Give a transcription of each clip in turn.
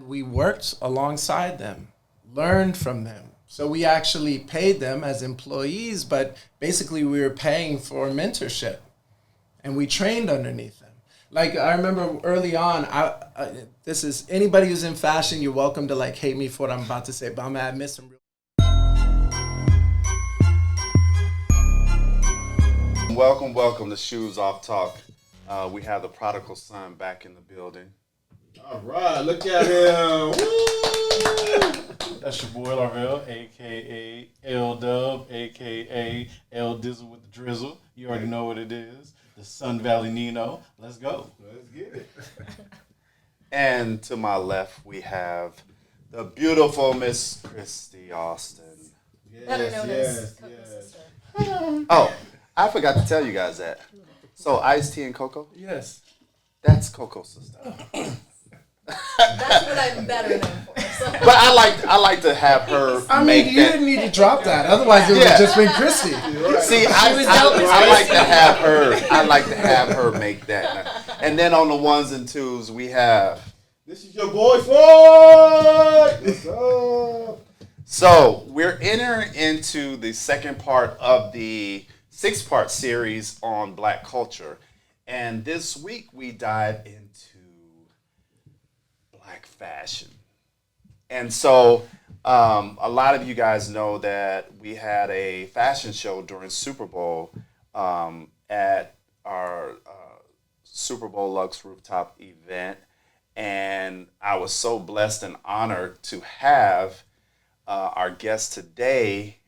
and we worked alongside them, learned from them. So we actually paid them as employees, but basically we were paying for mentorship, and we trained underneath them. Like I remember early on, this is anybody who's in fashion, you're welcome to like hate me for what I'm about to say, but I'm gonna admit some real. Welcome to Shoes Off Talk. We have the prodigal son back in the building. All right, look at him. Woo! That's your boy Larvell, a.k.a. L-Dub, a.k.a. L Dizzle with the Drizzle. You already know what it is. The Sun Valley Nino. Let's go. Let's get it. And to my left, we have the beautiful Miss Christy Austin. Better known as Coco's sister. Oh, I forgot to tell you guys that. So, Iced Tea and Coco? Yes. That's Coco's sister. That's what I'm better known for. So. But I like to have her I mean, make you that. didn't need to drop that. Otherwise, it would have just been Christy. See, I like to have her. I like to have her make that. And then on the ones and twos, we have. This is your boy Floyd. What's up? So we're entering into the second part of the 6-part series on Black culture, and this week we dive into Black fashion. And so a lot of you guys know that we had a fashion show during Super Bowl at our Super Bowl Lux rooftop event. And I was so blessed and honored to have our guest today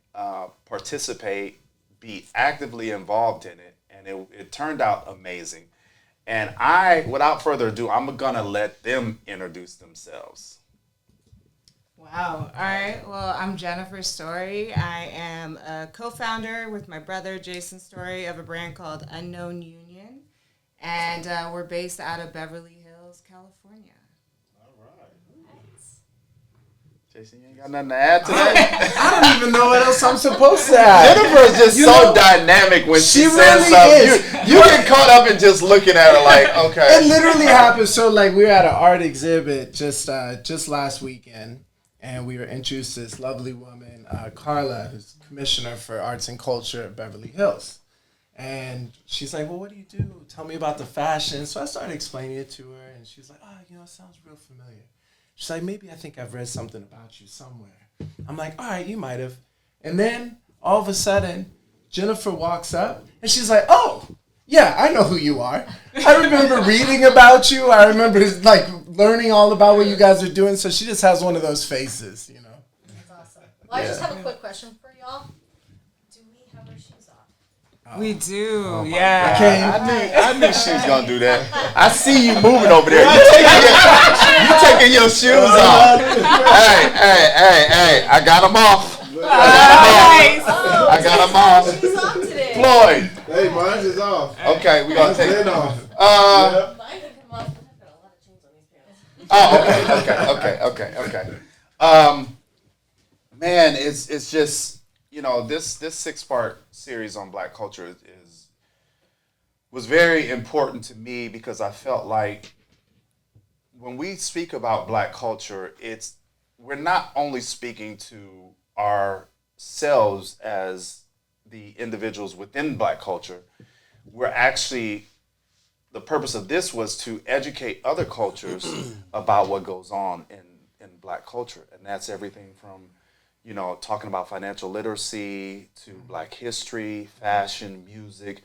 participate, be actively involved in it. And it turned out amazing. And without further ado, I'm going to let them introduce themselves. Wow. All right. Well, I'm Jennifer Story. I am a co-founder with my brother, Jason Story, of a brand called Unknown Union. And we're based out of Beverly Hills, California. All right. Jason, you ain't got nothing to add to that? I don't even know what else I'm supposed to add. Jennifer is just so dynamic when she says really something. is. You get caught up in just looking at her like, okay. It literally happened. So, like, we were at an art exhibit just last weekend, and we were introduced to this lovely woman, Carla, who's commissioner for arts and culture at Beverly Hills. And she's like, well, what do you do? Tell me about the fashion. So I started explaining it to her, and she's like, oh, it sounds real familiar. She's like, maybe I think I've read something about you somewhere. I'm like, all right, you might have. And then all of a sudden, Jennifer walks up, and she's like, oh, yeah, I know who you are. I remember reading about you. I remember like learning all about what you guys are doing. So she just has one of those faces, you know. That's awesome. Well, I just have a quick question for y'all. Do we have our shoes off? We do, Oh yeah. Okay. I knew she was gonna do that. I see you moving over there. You taking your shoes off. Hey! I got them off. I got them off. Shoes off today. Floyd. Hey, mine is off. Okay, we gonna take It it. off. Mine could come off. I've got a lot of chains on these pants. Okay. Man, it's just, this 6-part series on Black culture was very important to me because I felt like when we speak about Black culture, we're not only speaking to ourselves as the individuals within Black culture. We're actually, the purpose of this was to educate other cultures about what goes on in Black culture. And that's everything from, talking about financial literacy to Black history, fashion, music,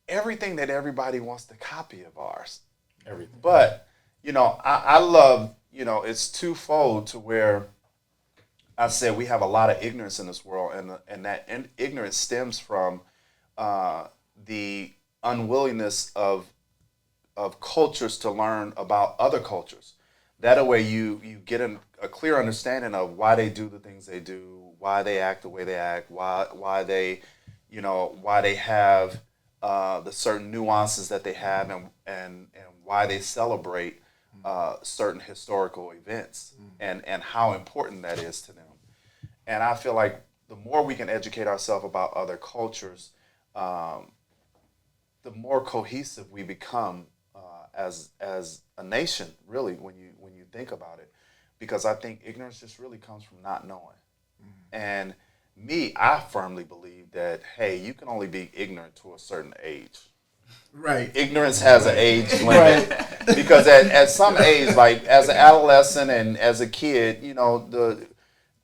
everything that everybody wants to copy of ours. Everything. But, I love, it's twofold to where I said we have a lot of ignorance in this world, and that ignorance stems from the unwillingness of cultures to learn about other cultures. That way you get a clear understanding of why they do the things they do, why they act the way they act, why they have the certain nuances that they have, and why they celebrate certain historical events, and how important that is to them. And I feel like the more we can educate ourselves about other cultures, the more cohesive we become as a nation, really, when you think about it, because I think ignorance just really comes from not knowing. And I firmly believe that, hey, you can only be ignorant to a certain age. Right. Ignorance has an age limit. Because at some age, like as an adolescent and as a kid, the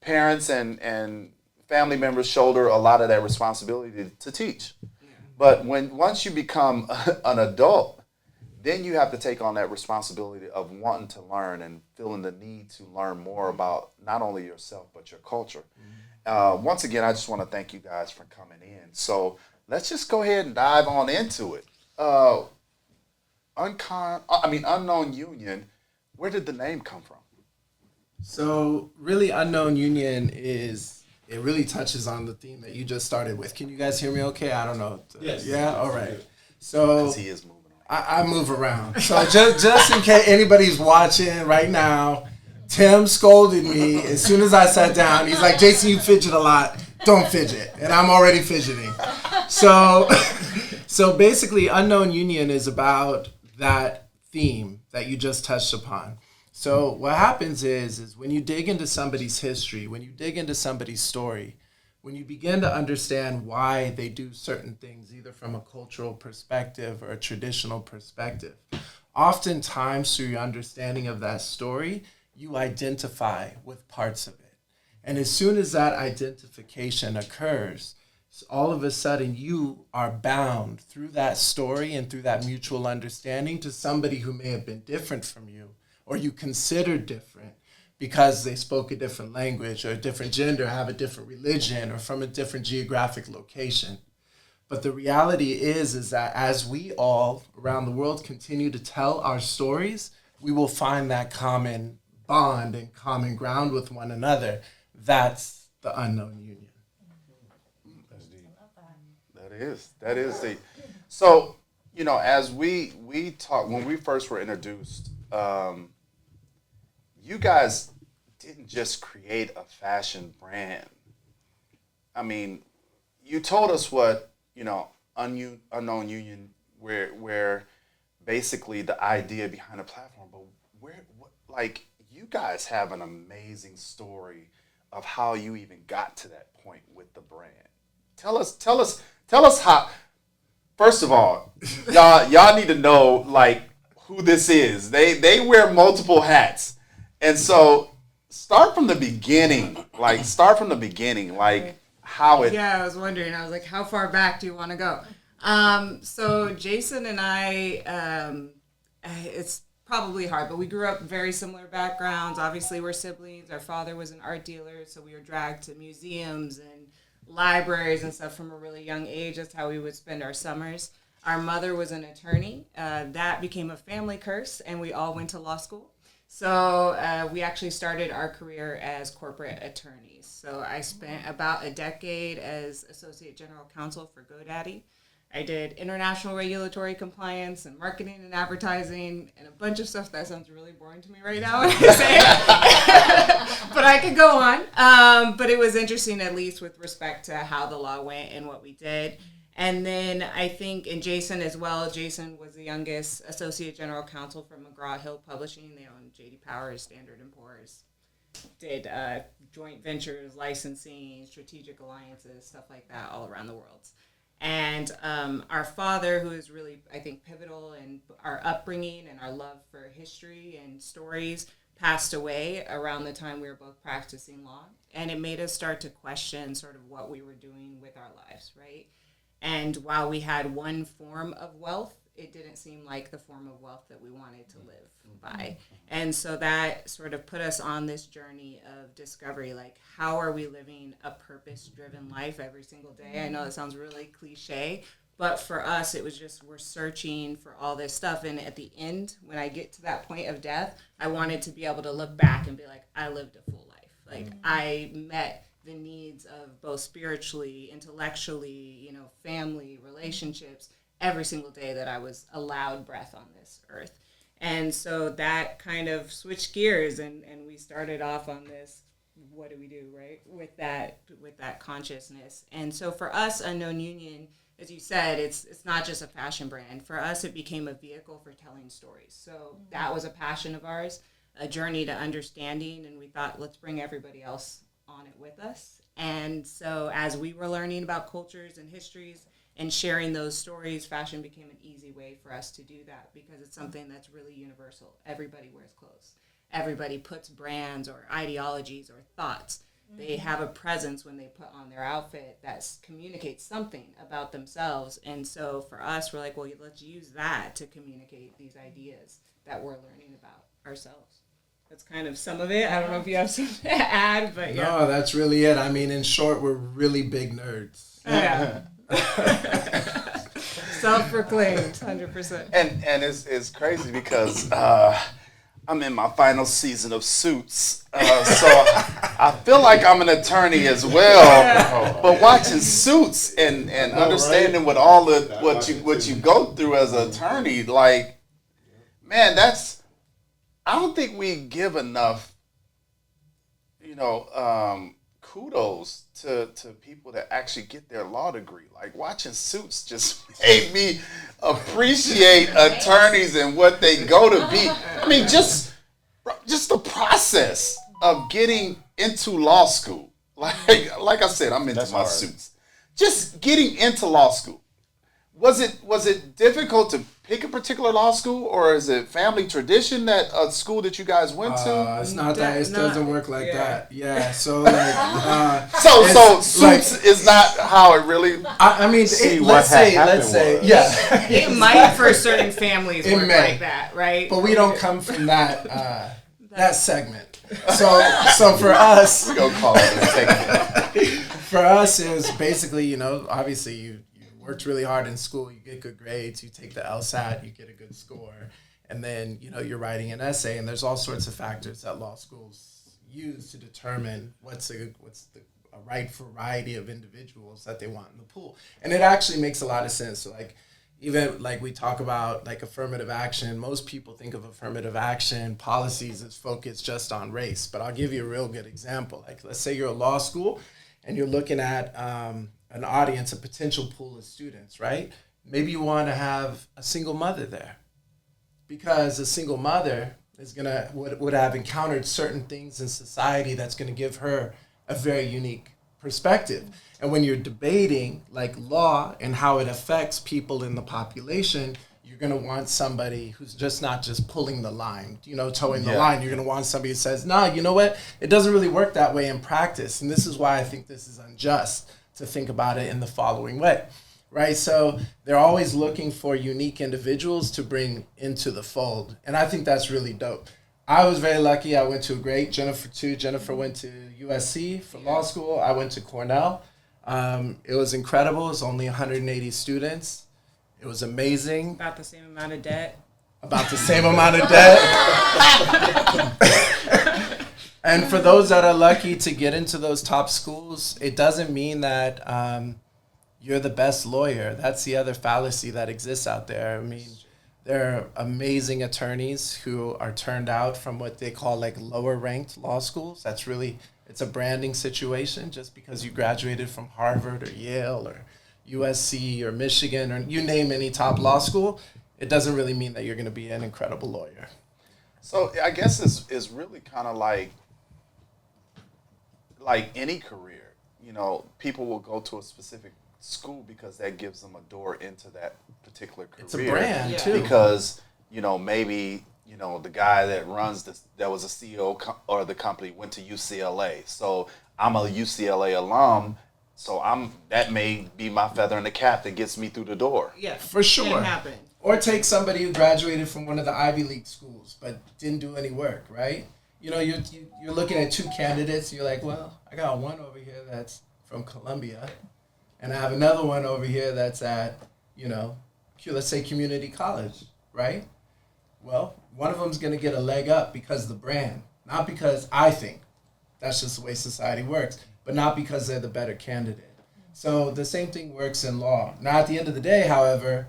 parents and family members shoulder a lot of that responsibility to teach. But once you become an adult, then you have to take on that responsibility of wanting to learn and feeling the need to learn more about not only yourself but your culture. Once again, I just want to thank you guys for coming in. So let's just go ahead and dive on into it. Unknown Union. Where did the name come from? So really, Unknown Union it really touches on the theme that you just started with. Can you guys hear me okay? I don't know. Yes. Yeah? All right. So Because he is moving around. I move around. So just in case anybody's watching right now, Tim scolded me as soon as I sat down. He's like, Jason, you fidget a lot. Don't fidget. And I'm already fidgeting. So basically, Unknown Union is about that theme that you just touched upon. So what happens is when you dig into somebody's history, when you dig into somebody's story, when you begin to understand why they do certain things, either from a cultural perspective or a traditional perspective, oftentimes through your understanding of that story, you identify with parts of it. And as soon as that identification occurs, all of a sudden you are bound through that story and through that mutual understanding to somebody who may have been different from you or you considered different because they spoke a different language or a different gender, have a different religion, or from a different geographic location. But the reality is that as we all around the world continue to tell our stories, we will find that common bond and common ground with one another. That's the Unknown Union. That is the. So, as we talk, when we first were introduced, you guys didn't just create a fashion brand. I mean, you told us what, Unknown Union, where basically the idea behind the platform, but you guys have an amazing story of how you even got to that point with the brand. Tell us how. First of all, y'all need to know who this is. They wear multiple hats, and so start from the beginning. How it. Yeah, I was wondering. I was like, how far back do you want to go? So Jason and I, it's probably hard, but we grew up very similar backgrounds. Obviously, we're siblings. Our father was an art dealer, so we were dragged to museums and libraries and stuff from a really young age. That's how we would spend our summers. Our mother was an attorney. That became a family curse, and we all went to law school. So we actually started our career as corporate attorneys. So I spent about a decade as associate general counsel for GoDaddy. I did international regulatory compliance and marketing and advertising and a bunch of stuff that sounds really boring to me right now when I say it. But I could go on. But it was interesting, at least with respect to how the law went and what we did. And then I think, and Jason as well, Jason was the youngest associate general counsel for McGraw-Hill Publishing. They own J.D. Power, Standard & Poor's. Did joint ventures, licensing, strategic alliances, stuff like that all around the world. And our father, who is really, I think, pivotal in our upbringing and our love for history and stories, passed away around the time we were both practicing law. And it made us start to question sort of what we were doing with our lives, right? And while we had one form of wealth, it didn't seem like the form of wealth that we wanted to live by. And so that sort of put us on this journey of discovery, like how are we living a purpose-driven life every single day? I know that sounds really cliche, but for us, it was just we're searching for all this stuff. And at the end, when I get to that point of death, I wanted to be able to look back and be like, I lived a full life. Like I met the needs of both spiritually, intellectually, family, relationships, every single day that I was allowed breath on this earth. And so that kind of switched gears and we started off on this, what do we do, right? With that consciousness. And so for us, Unknown Union as you said, it's not just a fashion brand. For us, it became a vehicle for telling stories. So that was a passion of ours, a journey to understanding, and we thought, let's bring everybody else on it with us. And so as we were learning about cultures and histories and sharing those stories, fashion became an easy way for us to do that because it's something that's really universal. Everybody wears clothes. Everybody puts brands or ideologies or thoughts. They have a presence when they put on their outfit that communicates something about themselves. And so for us, we're like, well, let's use that to communicate these ideas that we're learning about ourselves. That's kind of some of it. I don't know if you have something to add, but yeah. No, that's really it. I mean, in short, we're really big nerds. Yeah. Self-proclaimed, 100%. And it's crazy because I'm in my final season of Suits, so I feel like I'm an attorney as well. But watching Suits and understanding what all the what you go through as an attorney, like, man, I don't think we give enough, kudos to people that actually get their law degree. Like watching Suits just made me appreciate attorneys and what they go to be. I mean, just the process of getting into law school. Like I said, I'm into That's my hard. suits. Just getting into law school. Was it difficult to pick a particular law school, or is it family tradition that a school that you guys went to? It's not that. It Not- doesn't work like yeah. that. Yeah. So like, So it's Suits is not how it really. I mean, See, let's what had say, happened was- yeah. It might for certain families It work may. like that, right? But we don't come from that that segment. So for us, We're gonna call it a segment. for us is basically, obviously you worked really hard in school, you get good grades, you take the LSAT, you get a good score, and then you're writing an essay, and there's all sorts of factors that law schools use to determine what's the right variety of individuals that they want in the pool. And it actually makes a lot of sense. So like even like we talk about like affirmative action, most people think of affirmative action policies as focused just on race. But I'll give you a real good example. Like let's say you're a law school and you're looking at an audience, a potential pool of students, right? Maybe you want to have a single mother there because a single mother is would have encountered certain things in society that's going to give her a very unique perspective. And when you're debating like law and how it affects people in the population, you're going to want somebody who's just not just pulling the line, towing the line. You're going to want somebody who says, nah, you know what? It doesn't really work that way in practice. And this is why I think this is unjust to think about it in the following way, right? So they're always looking for unique individuals to bring into the fold. And I think that's really dope. I was very lucky. I went to a great Jennifer too. Jennifer went to USC for law school. I went to Cornell. It was incredible. It was only 180 students. It was amazing. About the same amount of debt. About the same amount of debt. And for those that are lucky to get into those top schools, it doesn't mean that you're the best lawyer. That's the other fallacy that exists out there. I mean, there are amazing attorneys who are turned out from what they call like lower ranked law schools. That's really, it's a branding situation. Just because you graduated from Harvard or Yale or USC or Michigan or you name any top law school, it doesn't really mean that you're going to be an incredible lawyer. So I guess it's really kind of like any career. People will go to a specific school because that gives them a door into that particular career. It's a brand Yeah. too. Because maybe the guy that runs that was a CEO or the company went to UCLA. So I'm a UCLA alum. So that may be my feather in the cap that gets me through the door. Yeah, For sure. Can happen. Or take somebody who graduated from one of the Ivy League schools but didn't do any work, right? You're looking at two candidates. You're like, well, I got one over here that's from Columbia, and I have another one over here that's at, let's say community college, right? Well, one of them's going to get a leg up because of the brand, not because I think that's just the way society works, but not because they're the better candidate. So the same thing works in law. Now, at the end of the day, however,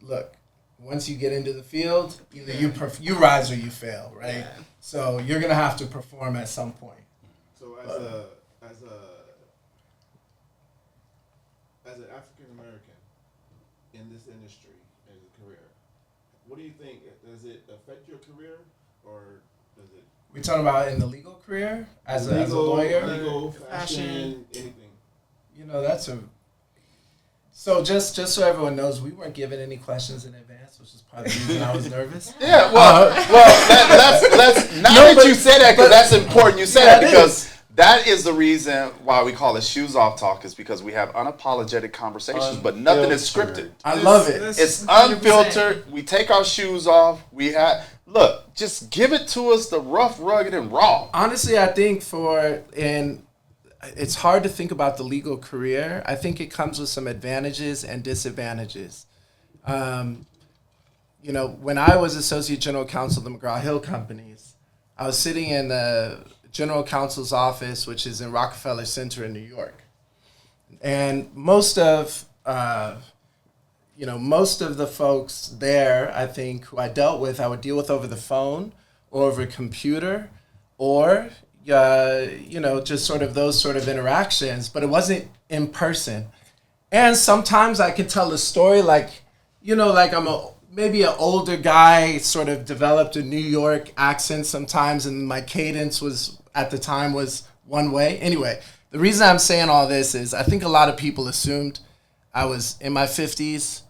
look, once you get into the field, either you rise or you fail, right? Yeah. So you're gonna have to perform at some point. So as an African American, in this industry as a career, what do you think? Does it affect your career, or does it? We talking about in the legal career as a lawyer. Legal, fashion, anything. You know, that's a. So just so everyone knows, we weren't given any questions in advance, which is part of the reason I was nervous. Yeah, let's now that you say that, because that's important. You say that because that is the reason why we call it Shoes Off Talk, is because we have unapologetic conversations, but nothing is scripted. I love it. It's unfiltered. We take our shoes off. Look, just give it to us the rough, rugged, and raw. Honestly, I think it's hard to think about the legal career. I think it comes with some advantages and disadvantages. You know, when I was Associate General Counsel of the McGraw-Hill Companies, I was sitting in the General Counsel's office, which is in Rockefeller Center in New York. And most of the folks there, I think, who I dealt with, I would deal with over the phone or over a computer or just sort of those sort of interactions, but it wasn't in person. And sometimes I could tell a story like I'm maybe an older guy, sort of developed a New York accent sometimes, and my cadence at the time was one way. Anyway, the reason I'm saying all this is I think a lot of people assumed I was in my 50s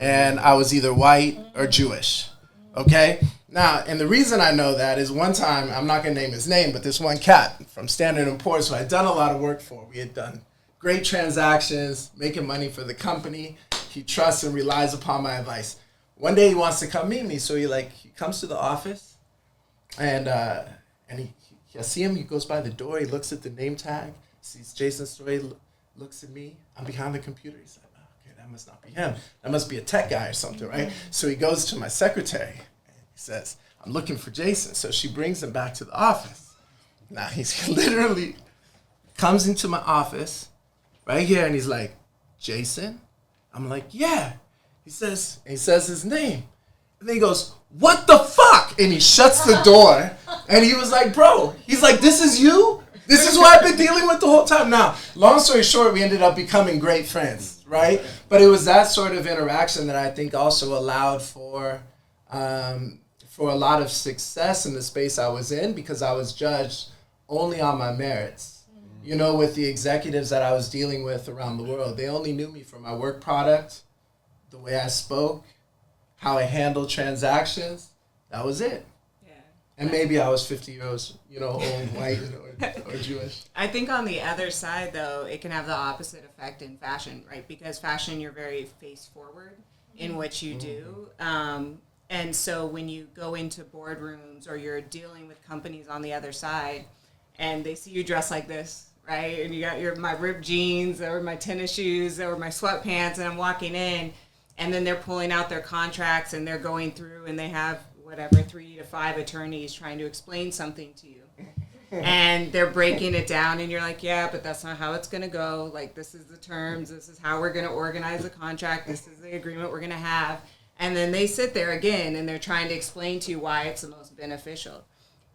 and I was either white or Jewish. Okay? Now, and the reason I know that is one time, I'm not going to name his name, but this one cat from Standard & Poor's who I'd done a lot of work for. We had done great transactions, making money for the company. He trusts and relies upon my advice. One day he wants to come meet me, so he comes to the office, and I see him. He goes by the door. He looks at the name tag, sees Jason Story, looks at me. I'm behind the computer. He's like, oh, okay, that must not be him. That must be a tech guy or something, right? So he goes to my secretary. He says, I'm looking for Jason. So she brings him back to the office. Now he's literally comes into my office right here, and he's like, Jason? I'm like, yeah. He says his name. And then he goes, what the fuck? And he shuts the door. And he was like, bro, he's like, this is you? This is what I've been dealing with the whole time. Now, long story short, we ended up becoming great friends, right? But it was that sort of interaction that I think also allowed for a lot of success in the space I was in, because I was judged only on my merits. You know, with the executives that I was dealing with around the world, they only knew me for my work product, the way I spoke, how I handled transactions. That was it. Yeah. And maybe I was 50 years old, white or Jewish. I think on the other side, though, it can have the opposite effect in fashion, right? Because fashion, you're very face forward in what you do. And so when you go into boardrooms or you're dealing with companies on the other side and they see you dressed like this, right? And you got my ripped jeans or my tennis shoes or my sweatpants, and I'm walking in, and then they're pulling out their contracts and they're going through, and they have 3 to 5 attorneys trying to explain something to you. And they're breaking it down, and you're like, yeah, but that's not how it's going to go. Like, this is the terms. This is how we're going to organize the contract. This is the agreement we're going to have. And then they sit there again, and they're trying to explain to you why it's the most beneficial.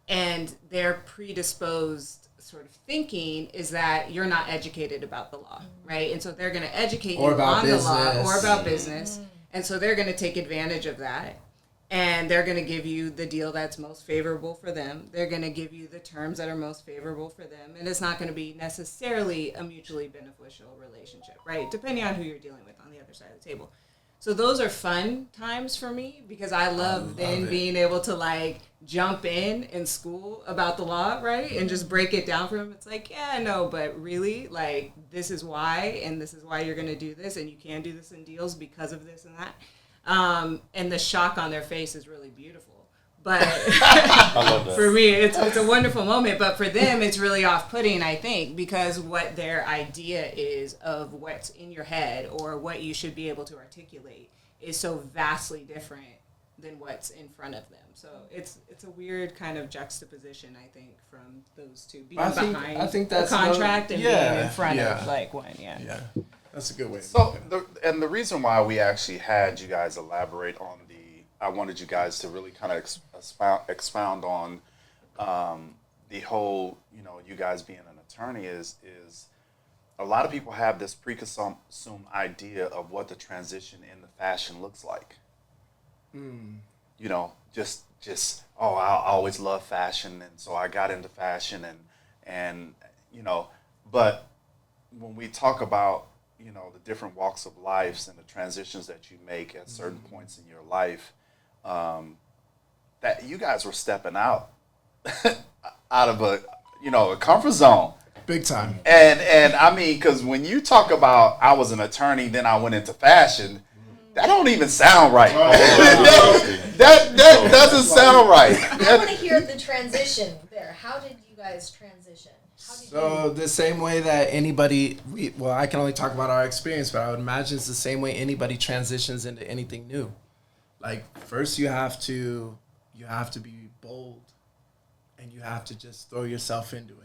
And their predisposed sort of thinking is that you're not educated about the law, right? And so they're going to educate you on the law or about business. And so they're going to take advantage of that. And they're going to give you the deal that's most favorable for them. They're going to give you the terms that are most favorable for them. And it's not going to be necessarily a mutually beneficial relationship, right? Depending on who you're dealing with on the other side of the table. So those are fun times for me, because I love being able to jump in school about the law, right? And just break it down for them. It's like, yeah, no, but really, this is why, and this is why you're going to do this, and you can do this in deals because of this and that. And the shock on their face is really beautiful. But I love that. For me, it's a wonderful moment. But for them, it's really off-putting, I think, because what their idea is of what's in your head or what you should be able to articulate is so vastly different than what's in front of them. So it's a weird kind of juxtaposition, I think, from those two, being behind the contract and being in front of one. Yeah. That's a good way. So, the reason why we actually had you guys elaborate on I wanted you guys to really kind of expound on the whole, you guys being an attorney is a lot of people have this preconceived idea of what the transition in the fashion looks like. You know, just oh, I always love fashion, and so I got into fashion, and you know, but when we talk about, you know, the different walks of lives and the transitions that you make at certain points in your life, that you guys were stepping out of a, you know, a comfort zone. Big time. And I mean, because when you talk about I was an attorney, then I went into fashion, that don't even sound right. that doesn't sound right. I want to hear the transition there. How did you guys transition? How did So the same way that anybody, well, I can only talk about our experience, but I would imagine it's the same way anybody transitions into anything new. Like first you have to be bold, and you have to just throw yourself into it.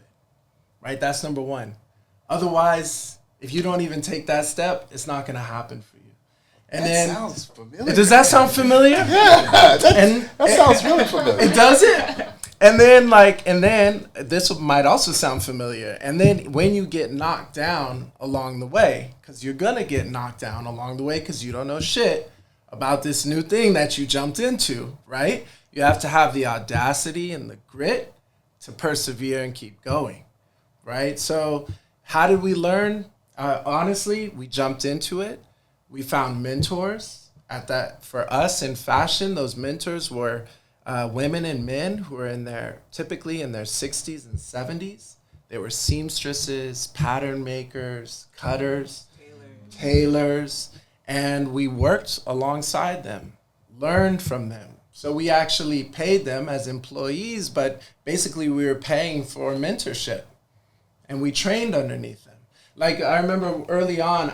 Right? That's number one. Otherwise, if you don't even take that step, it's not going to happen for you. And That then sounds familiar. does that sound familiar? Yeah, that sounds really familiar. It does it. And then this might also sound familiar. And then when you get knocked down along the way, because you're gonna get knocked down along the way because you don't know shit about this new thing that you jumped into, right? You have to have the audacity and the grit to persevere and keep going, right? So how did we learn? Honestly, we jumped into it. We found mentors for us in fashion. Those mentors were women and men who were typically in their 60s and 70s. They were seamstresses, pattern makers, cutters, tailors, and we worked alongside them, learned from them. So we actually paid them as employees, but basically we were paying for mentorship, and we trained underneath them. Like I remember early on,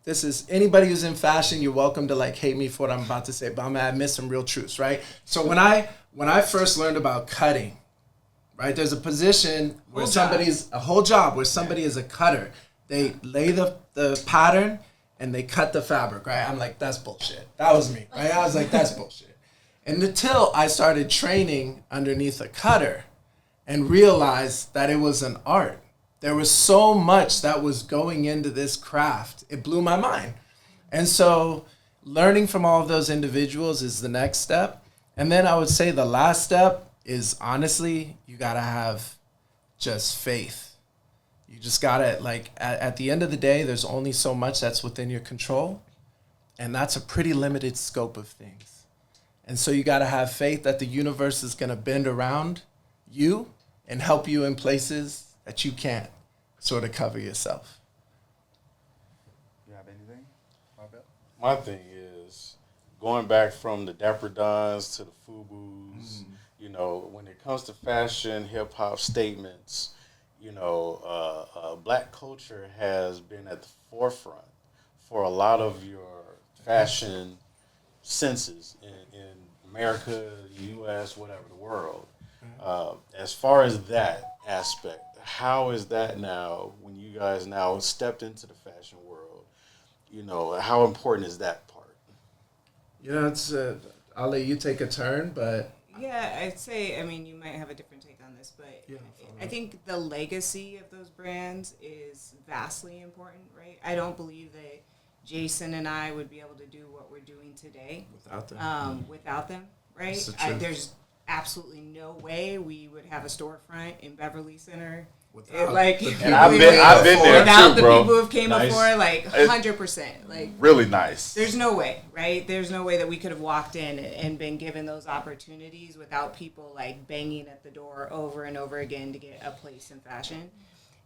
this is anybody who's in fashion, you're welcome to like hate me for what I'm about to say, but I'm gonna admit some real truths, right? So when I first learned about cutting, right, there's a position where a whole job where somebody is a cutter. They lay the pattern and they cut the fabric, right? I'm like, that's bullshit. That was me, right? I was like, that's bullshit. And until I started training underneath a cutter and realized that it was an art. There was so much that was going into this craft. It blew my mind. And so learning from all of those individuals is the next step. And then I would say the last step is honestly, you got to have just faith. You just got to, like, at the end of the day, there's only so much that's within your control. And that's a pretty limited scope of things. And so you got to have faith that the universe is going to bend around you and help you in places that you can't sort of cover yourself. You have anything, Marvell? My thing is going back from the Dapper Dons to the FUBUs. You know, when it comes to fashion, hip hop statements, you know, black culture has been at the forefront for a lot of your fashion senses in America, the U.S., whatever, the world. As far as that aspect, how is that now when you guys now stepped into the fashion world? You know, how important is that part? You know, it's I'll let you take a turn, but Yeah, I'd say, I mean, you might have a different take on this, but Yeah, I think the legacy of those brands is vastly important, right? I don't believe that Jason and I would be able to do what we're doing today without them, right? That's the truth. There's absolutely no way we would have a storefront in Beverly Center. Without Like, the And I've been there without too, the bro. people who came Nice. before, like 100%. Like, Really nice. there's no way, right? There's no way that we could have walked in and been given those opportunities without people like banging at the door over and over again to get a place in fashion.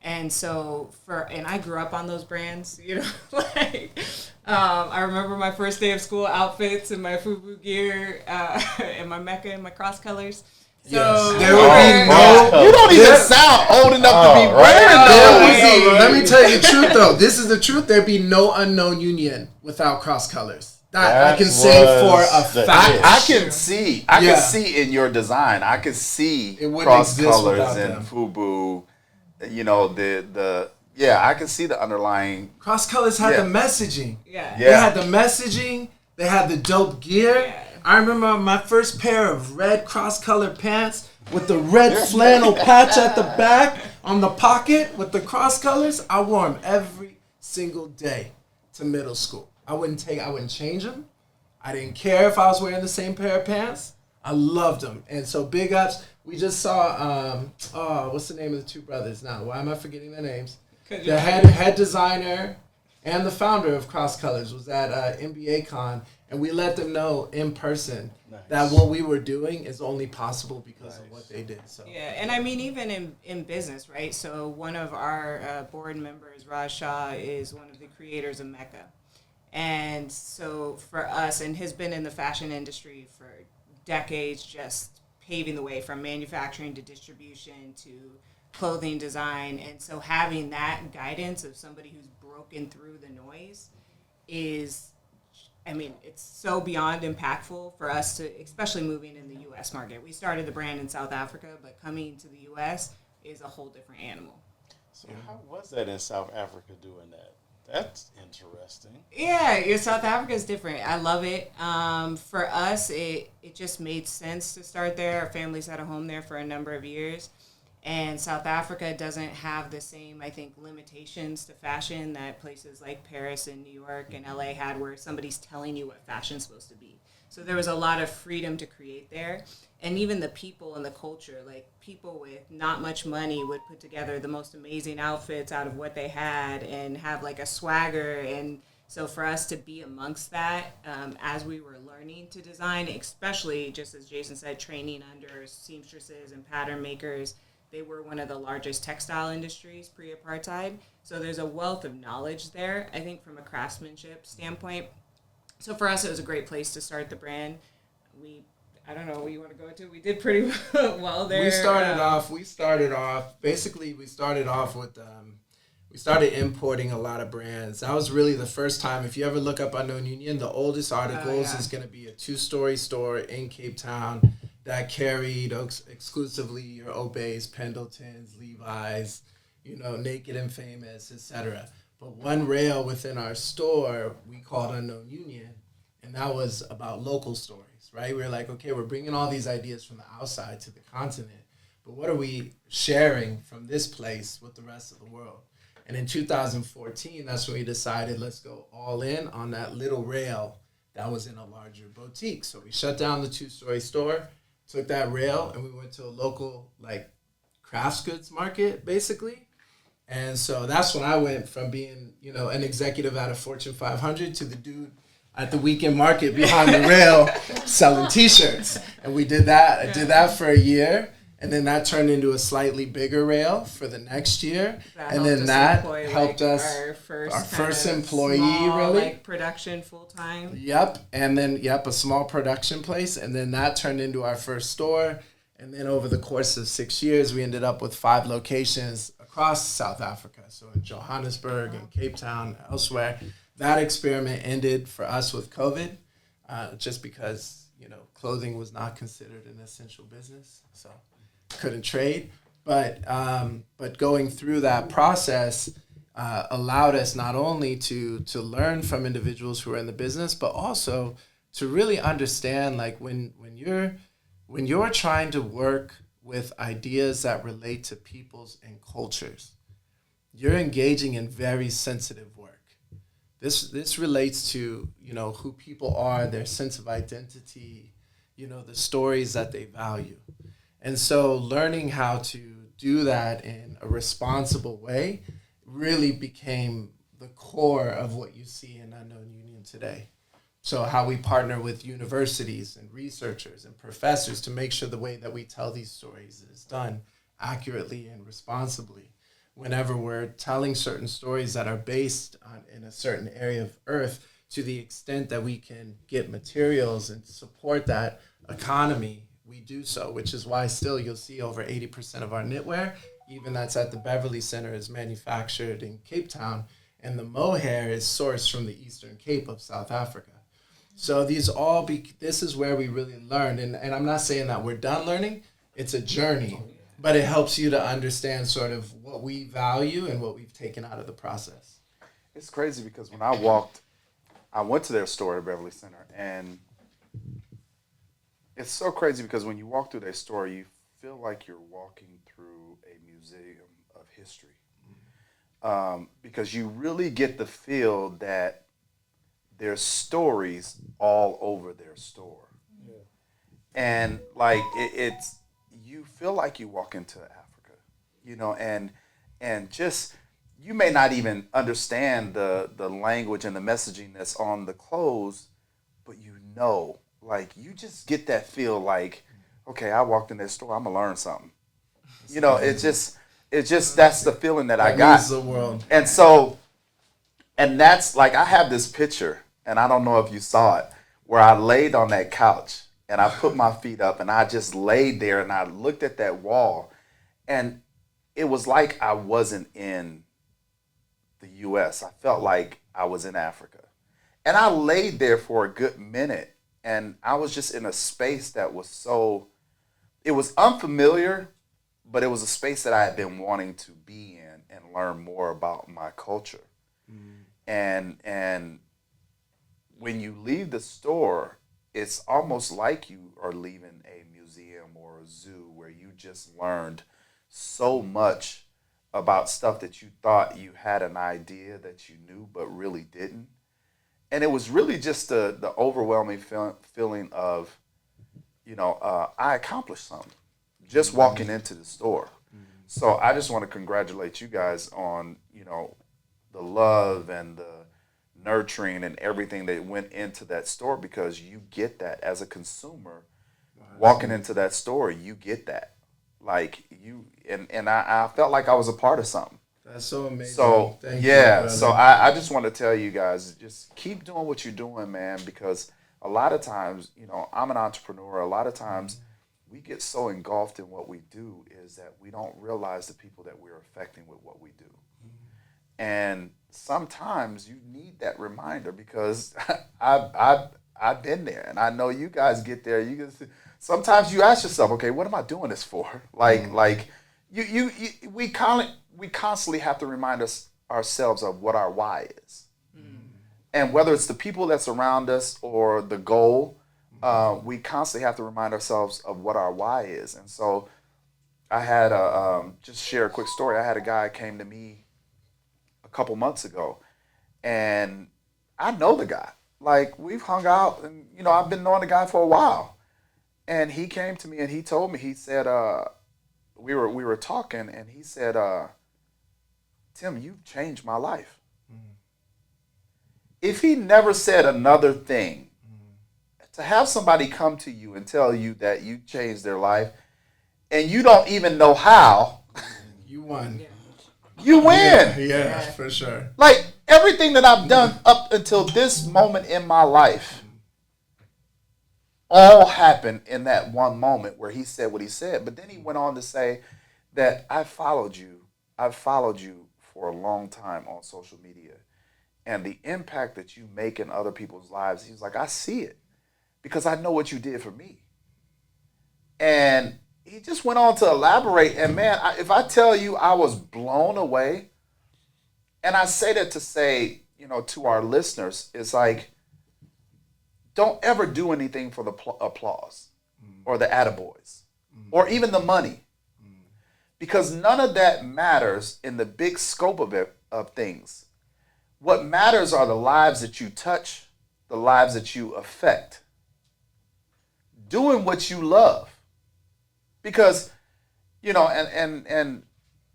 And so and I grew up on those brands, you know, like, I remember my first day of school outfits and my FUBU gear, and my Mecca and my cross colors. So There would be You don't even sound old enough to be wearing those. Let me tell you the truth, though. This is the truth. There'd be no Unknown Union without cross colors. That I can say for a fact. I can see. I Yeah. can see in your design. I can see It wouldn't cross exist colors without and them. FUBU. You know I can see the underlying. Cross colors had Yeah. the messaging. yeah. They had the messaging. They had the dope gear. Yeah. I remember my first pair of red cross-colored pants with the red flannel patch at the back on the pocket with the cross colors, I wore them every single day to middle school. I wouldn't change them. I didn't care if I was wearing the same pair of pants. I loved them. And so big ups. We just saw, what's the name of the two brothers now? Why am I forgetting their names? The head designer and the founder of Cross Colors was at NBA Con, and we let them know in person that what we were doing is only possible because of what they did. So yeah, and I mean even in business, right? So one of our board members, Raj Shah, is one of the creators of Mecca, and so for us, and has been in the fashion industry for decades, just paving the way from manufacturing to distribution to clothing design. And so having that guidance of somebody who's broken through the noise is, I mean, it's so beyond impactful for us to, especially moving in the U.S. market. We started the brand in South Africa, but coming to the U.S. is a whole different animal. So how was that in South Africa doing that? That's interesting. Yeah, South Africa is different. I love it. For us, it just made sense to start there. Our families had a home there for a number of years. And South Africa doesn't have the same, I think, limitations to fashion that places like Paris and New York and LA had, where somebody's telling you what fashion's supposed to be. So there was a lot of freedom to create there. And even the people and the culture, like people with not much money would put together the most amazing outfits out of what they had and have like a swagger. And so for us to be amongst that, as we were learning to design, especially just as Jason said, training under seamstresses and pattern makers, they were one of the largest textile industries pre-apartheid. So there's a wealth of knowledge there, I think, from a craftsmanship standpoint. So for us, it was a great place to start the brand. I don't know what you want to go into. We did pretty well there. We started off with, we started importing a lot of brands. That was really the first time. If you ever look up Unknown Union, the oldest articles is going to be a 2-story store in Cape Town that carried exclusively your Obeys, Pendletons, Levi's, Naked and Famous, etc. But one rail within our store we called Unknown Union, and that was about local stories, right? We were like, okay, we're bringing all these ideas from the outside to the continent, but what are we sharing from this place with the rest of the world? And in 2014, that's when we decided, let's go all in on that little rail that was in a larger boutique. So we shut down the 2-story store, took that rail, and we went to a local crafts goods market, basically. And so that's when I went from being, an executive at a Fortune 500 to the dude at the weekend market behind the rail selling T-shirts. And we did that. I did that for a year. And then that turned into a slightly bigger rail for the next year. And then that helped us, our first employee, small, really. Production full-time. Yep. And then, a small production place. And then that turned into our first store. And then over the course of 6 years, we ended up with 5 locations across South Africa. So in Johannesburg and Cape Town, elsewhere. That experiment ended for us with COVID, just because, clothing was not considered an essential business. So couldn't trade. But going through that process allowed us not only to learn from individuals who are in the business, but also to really understand, when you're trying to work with ideas that relate to peoples and cultures, you're engaging in very sensitive work. This relates to, who people are, their sense of identity, the stories that they value. And so learning how to do that in a responsible way really became the core of what you see in Unknown Union today. So how we partner with universities and researchers and professors to make sure the way that we tell these stories is done accurately and responsibly. Whenever we're telling certain stories that are based in a certain area of Earth, to the extent that we can get materials and support that economy, we do so, which is why still you'll see over 80% of our knitwear, even that's at the Beverly Center, is manufactured in Cape Town, and the mohair is sourced from the Eastern Cape of South Africa. So this is where we really learned, and I'm not saying that we're done learning, it's a journey, but it helps you to understand sort of what we value and what we've taken out of the process. It's crazy because when I went to their store at Beverly Center, and it's so crazy because when you walk through their store, you feel like you're walking through a museum of history, because you really get the feel that there's stories all over their store, and like it's you feel like you walk into Africa, and just you may not even understand the language and the messaging that's on the clothes, but like you just get that feel like, okay, I walked in that store, I'm gonna learn something. It's just that's the feeling that I got. Means the world. And so, and that's like I have this picture, and I don't know if you saw it, where I laid on that couch and I put my feet up and I just laid there and I looked at that wall, and it was like I wasn't in the U.S. I felt like I was in Africa, and I laid there for a good minute, and I was just in a space that was it was unfamiliar, but it was a space that I had been wanting to be in and learn more about my culture. And when you leave the store, it's almost like you are leaving a museum or a zoo where you just learned so much about stuff that you thought you had an idea that you knew but really didn't. And it was really just the overwhelming feeling of, I accomplished something just walking into the store. So I just want to congratulate you guys on, the love and the nurturing and everything that went into that store, because you get that as a consumer. Walking into that store, you get that. Like I felt like I was a part of something. That's so amazing. So Thank you, yeah, brother. so I just want to tell you guys, just keep doing what you're doing, man, because a lot of times, I'm an entrepreneur. A lot of times we get so engulfed in what we do is that we don't realize the people that we're affecting with what we do. And sometimes you need that reminder, because I've been there, and I know you guys get there. Sometimes you ask yourself, okay, what am I doing this for? Like we constantly have to remind ourselves of what our why is, and whether it's the people that's around us or the goal, we constantly have to remind ourselves of what our why is. And so, I had just share a quick story. I had a guy came to me a couple months ago, and I know the guy. Like, we've hung out, and I've been knowing the guy for a while. And he came to me and he told me, he said, we were talking, and he said, Tim, you've changed my life. If he never said another thing, to have somebody come to you and tell you that you changed their life, and you don't even know how, You won. you win. Yeah, for sure. Like, everything that I've done up until this moment in my life all happened in that one moment where he said what he said. But then he went on to say that I've followed you for a long time on social media, and the impact that you make in other people's lives, he was like, I see it because I know what you did for me. And he just went on to elaborate, and man, if I tell you, I was blown away. And I say that to say, to our listeners, it's like, don't ever do anything for the applause or the attaboys or even the money, because none of that matters in the big scope of things. What matters are the lives that you touch, the lives that you affect, doing what you love. Because, and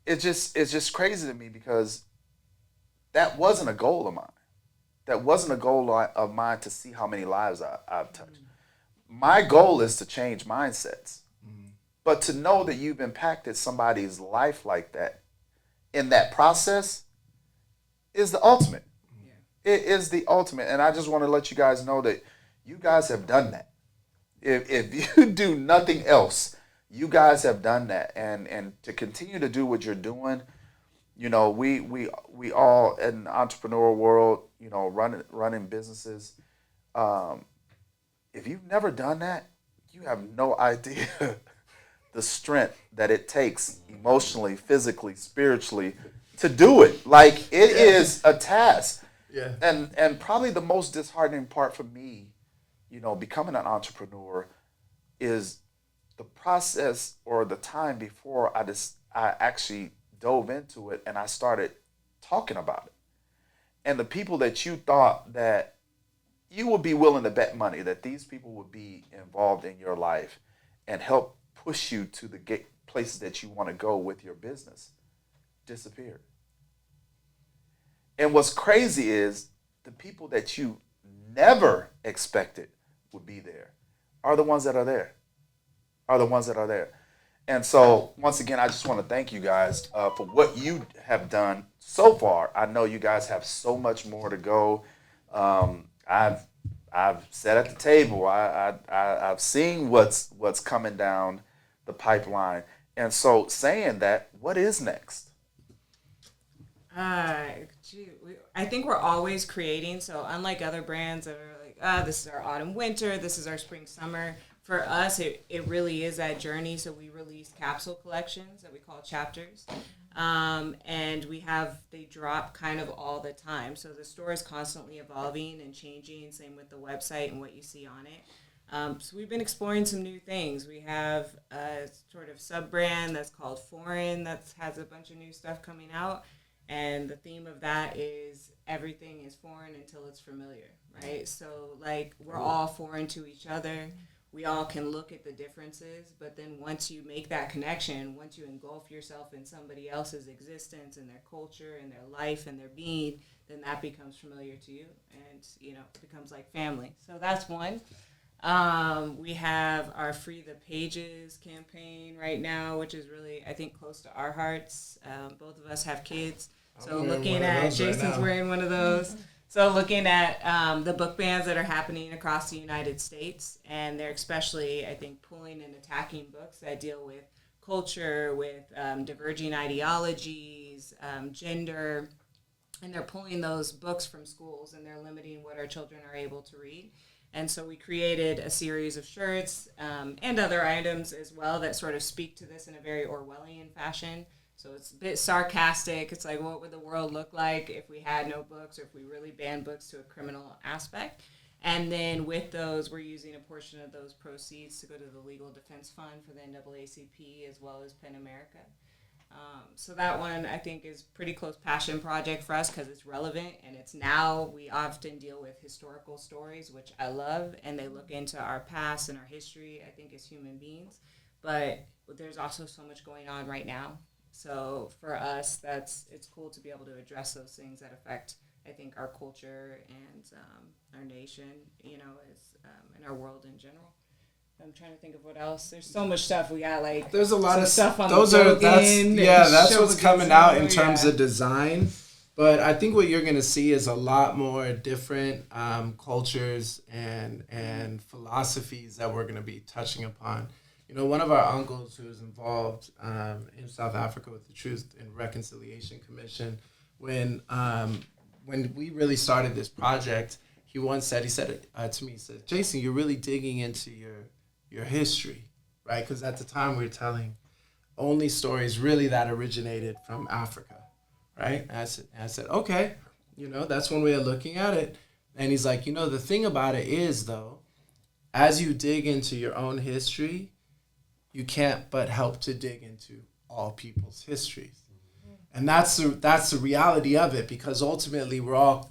it's just crazy to me, because that wasn't a goal of mine. That wasn't a goal of mine to see how many lives I've touched. My goal is to change mindsets. But to know that you've impacted somebody's life like that in that process is the ultimate. It is the ultimate. And I just want to let you guys know that you guys have done that. If you do nothing else, you guys have done that. And to continue to do what you're doing, we all in the entrepreneurial world, running businesses. If you've never done that, you have no idea the strength that it takes emotionally, physically, spiritually to do it. Like, it is a task. Yeah. And probably the most disheartening part for me, becoming an entrepreneur, is the process or the time before I actually dove into it and I started talking about it. And the people that you thought that you would be willing to bet money that these people would be involved in your life and help push you to the places that you want to go with your business disappeared. And what's crazy is the people that you never expected would be there are the ones that are there. Are the ones that are there. And so, once again, I just want to thank you guys for what you have done so far. I know you guys have so much more to go. I've sat at the table. I've seen what's coming down the pipeline. And so, saying that, what is next? I think we're always creating. So unlike other brands that are like, this is our autumn, winter, this is our spring, summer. For us, it really is that journey. So we release capsule collections that we call chapters. And they drop kind of all the time. So the store is constantly evolving and changing. Same with the website and what you see on it. So we've been exploring some new things. We have a sort of sub-brand that's called Foreign that has a bunch of new stuff coming out. And the theme of that is everything is foreign until it's familiar, right? So, like, we're all foreign to each other. We all can look at the differences, but then once you make that connection, once you engulf yourself in somebody else's existence and their culture and their life and their being, then that becomes familiar to you and, it becomes like family. So that's one. We have our Free the Pages campaign right now, which is really, I think, close to our hearts. Both of us have kids. So looking at, Jason's wearing one of those. So looking at the book bans that are happening across the United States, and they're especially, I think, pulling and attacking books that deal with culture, with diverging ideologies, gender, and they're pulling those books from schools and they're limiting what our children are able to read. And so we created a series of shirts and other items as well that sort of speak to this in a very Orwellian fashion. So it's a bit sarcastic. It's like, what would the world look like if we had no books or if we really banned books to a criminal aspect? And then with those, we're using a portion of those proceeds to go to the Legal Defense Fund for the NAACP as well as PEN America. So that one, I think, is pretty close passion project for us because it's relevant and it's now. We often deal with historical stories, which I love, and they look into our past and our history, I think, as human beings. But there's also so much going on right now. So for us, it's cool to be able to address those things that affect, I think, our culture and our nation, and our world in general. I'm trying to think of what else. There's so much stuff. We got there's a lot of stuff on those the are that's what's coming out in terms of design. But I think what you're gonna see is a lot more different cultures and philosophies that we're gonna be touching upon. One of our uncles who was involved in South Africa with the Truth and Reconciliation Commission, when we really started this project, he said to me, Jason, you're really digging into your history, right? Because at the time we were telling only stories really that originated from Africa, right? And I said, okay, that's one way of looking at it. And he's like, the thing about it is, though, as you dig into your own history, you can't but help to dig into all people's histories. And that's the reality of it, because ultimately we're all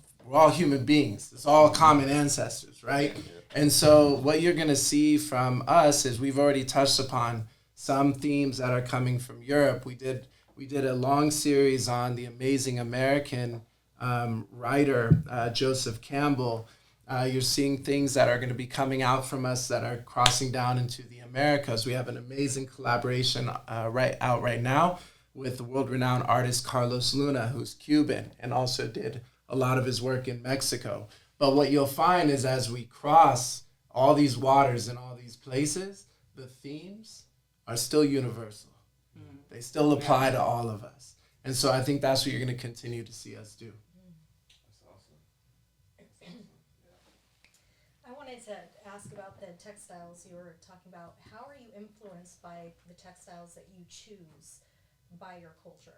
human beings. It's all common ancestors, right? And so what you're going to see from us is we've already touched upon some themes that are coming from Europe. We did a long series on the amazing American writer, Joseph Campbell. You're seeing things that are going to be coming out from us that are crossing down into the Americas. We have an amazing collaboration right now with the world-renowned artist Carlos Luna, who's Cuban and also did a lot of his work in Mexico. But what you'll find is as we cross all these waters and all these places, the themes are still universal. They still apply to all of us. And so I think that's what you're going to continue to see us do. I wanted to ask about the textiles you were talking about. How are you influenced by the textiles that you choose by your culture?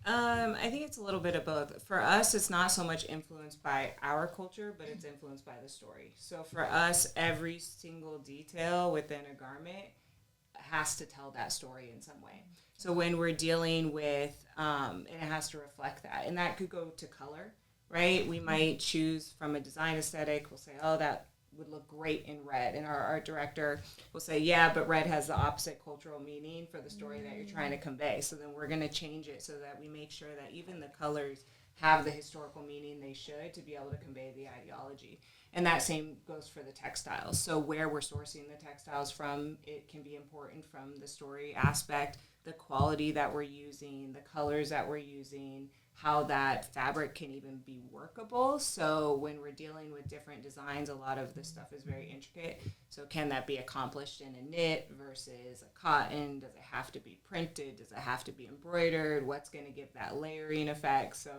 I think it's a little bit of both. For us, it's not so much influenced by our culture, but it's influenced by the story. So for us, every single detail within a garment has to tell that story in some way. So when we're dealing with, and it has to reflect that, and that could go to color, right? We might choose from a design aesthetic. We'll say, oh, that would look great in red, and our art director will say, yeah, but red has the opposite cultural meaning for the story that you're trying to convey. So then we're going to change it so that we make sure that even the colors have the historical meaning they should to be able to convey the ideology. And that same goes for the textiles. So where we're sourcing the textiles from, it can be important from the story aspect, the quality that we're using, the colors that we're using, how that fabric can even be workable. So when we're dealing with different designs, a lot of this stuff is very intricate. So can that be accomplished in a knit versus a cotton? Does it have to be printed? Does it have to be embroidered? What's going to give that layering effect? So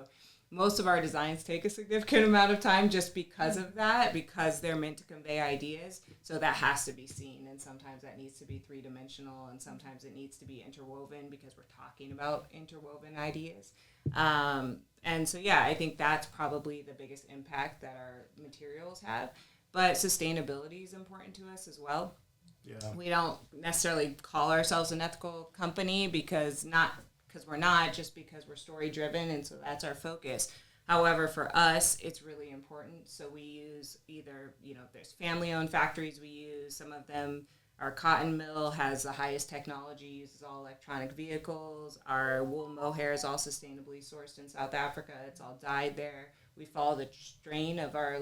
most of our designs take a significant amount of time just because of that, because they're meant to convey ideas. So that has to be seen, and sometimes that needs to be three-dimensional, and sometimes it needs to be interwoven because we're talking about interwoven ideas. And so, yeah, I think that's probably the biggest impact that our materials have. But sustainability is important to us as well. Yeah. We don't necessarily call ourselves an ethical company because we're not, just because we're story driven, and so that's our focus. However, for us, it's really important. So we use either, there's family owned factories we use. Some of them, our cotton mill has the highest technology, uses all electronic vehicles. Our wool mohair is all sustainably sourced in South Africa. It's all dyed there. We follow the strain of our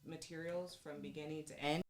materials from beginning to end.